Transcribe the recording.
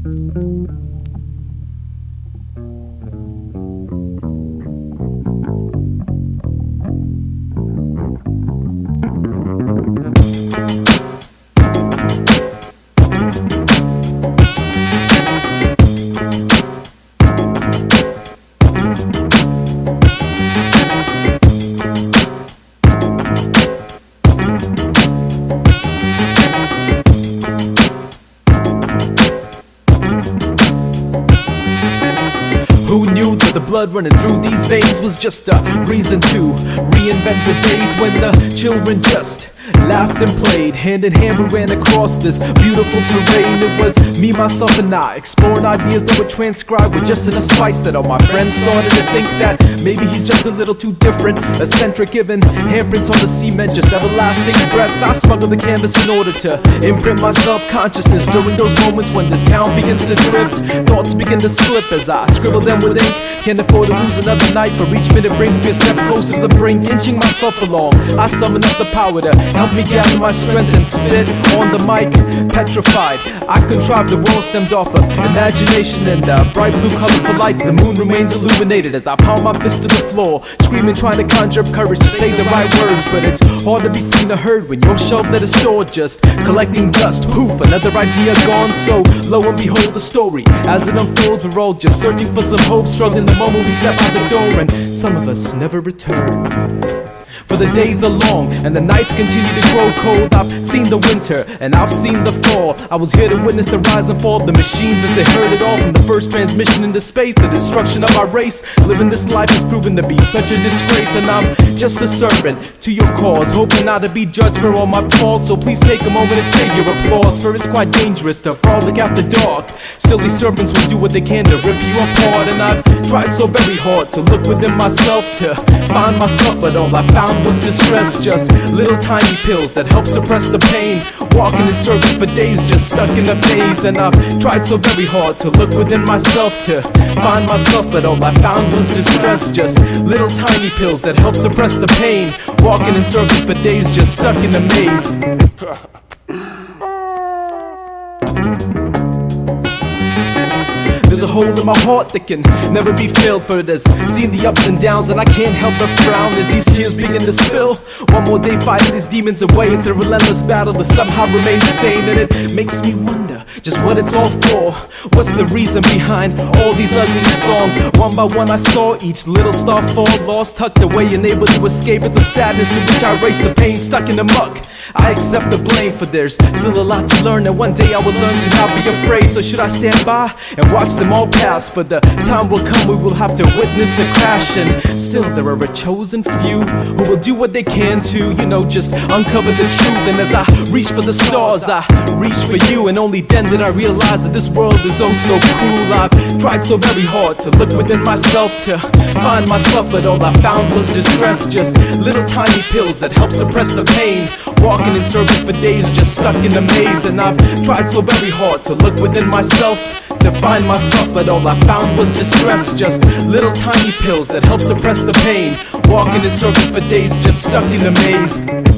Who knew that the blood running through these veins was just a reason to reinvent the days when the children just laughed and played? Hand in hand we ran across this beautiful terrain. It was me, myself and I, exploring ideas that were transcribed with just enough spice that all my friends started to think that maybe he's just a little too different, eccentric, given handprints on the cement, just everlasting breaths. I smuggle the canvas in order to imprint my self-consciousness during those moments when this town begins to drift. Thoughts begin to slip as I scribble them with ink. Can't afford to lose another night, for each minute brings me a step closer to the brink. Inching myself along, I summon up the power to help me gather my strength and spit on the mic. Petrified, I contrived the world stemmed off of imagination and bright blue colorful lights. The moon remains illuminated as I pound my fist to the floor, screaming, trying to conjure up courage to say the right words. But it's hard to be seen or heard when you're shelved at a store, just collecting dust. Poof, another idea gone. So lo and behold, the story as it unfolds. We're all just searching for some hope, struggling the moment we step out the door, and some of us never return. For the days are long and the nights continue to grow cold. I've seen the winter and I've seen the fall. I was here to witness the rise and fall of the machines as they heard it all, from the first transmission into space, the destruction of our race. Living this life has proven to be such a disgrace, and I'm just a servant to your cause, hoping not to be judged for all my faults. So please take a moment and save your applause, for it's quite dangerous to frolic after dark. Still these serpents will do what they can to rip you apart, and I've tried so very hard to look within myself to find myself, but all I found was distress. Just little tiny pills that help suppress the pain, walking in circles for days just stuck in a maze. And I've tried so very hard to look within myself to find myself, but all I found was distress. Just little tiny pills that help suppress the pain, walking in circles for days just stuck in a maze. There's a hole in my heart that can never be filled, for it has seen the ups and downs, and I can't help but frown as these tears begin to spill. One more day fighting these demons away. It's a relentless battle to somehow remain sane, and it makes me wonder just what it's all for. What's the reason behind all these ugly songs? One by one I saw each little star fall, lost, tucked away, unable to escape. It's a sadness to which I erase the pain, stuck in the muck. I accept the blame, for there's still a lot to learn, and one day I will learn to not be afraid. So should I stand by and watch them all pass? For the time will come we will have to witness the crash, and still there are a chosen few who will do what they can to, just uncover the truth. And as I reach for the stars, I reach for you, and only then did I realize that this world is oh so cruel. I've tried so very hard to look within myself to find myself, but all I found was distress. Just little tiny pills that help suppress the pain, walking in circles for days just stuck in a maze. And I've tried so very hard to look within myself to find myself, but all I found was distress. Just little tiny pills that help suppress the pain, walking in circles for days just stuck in a maze.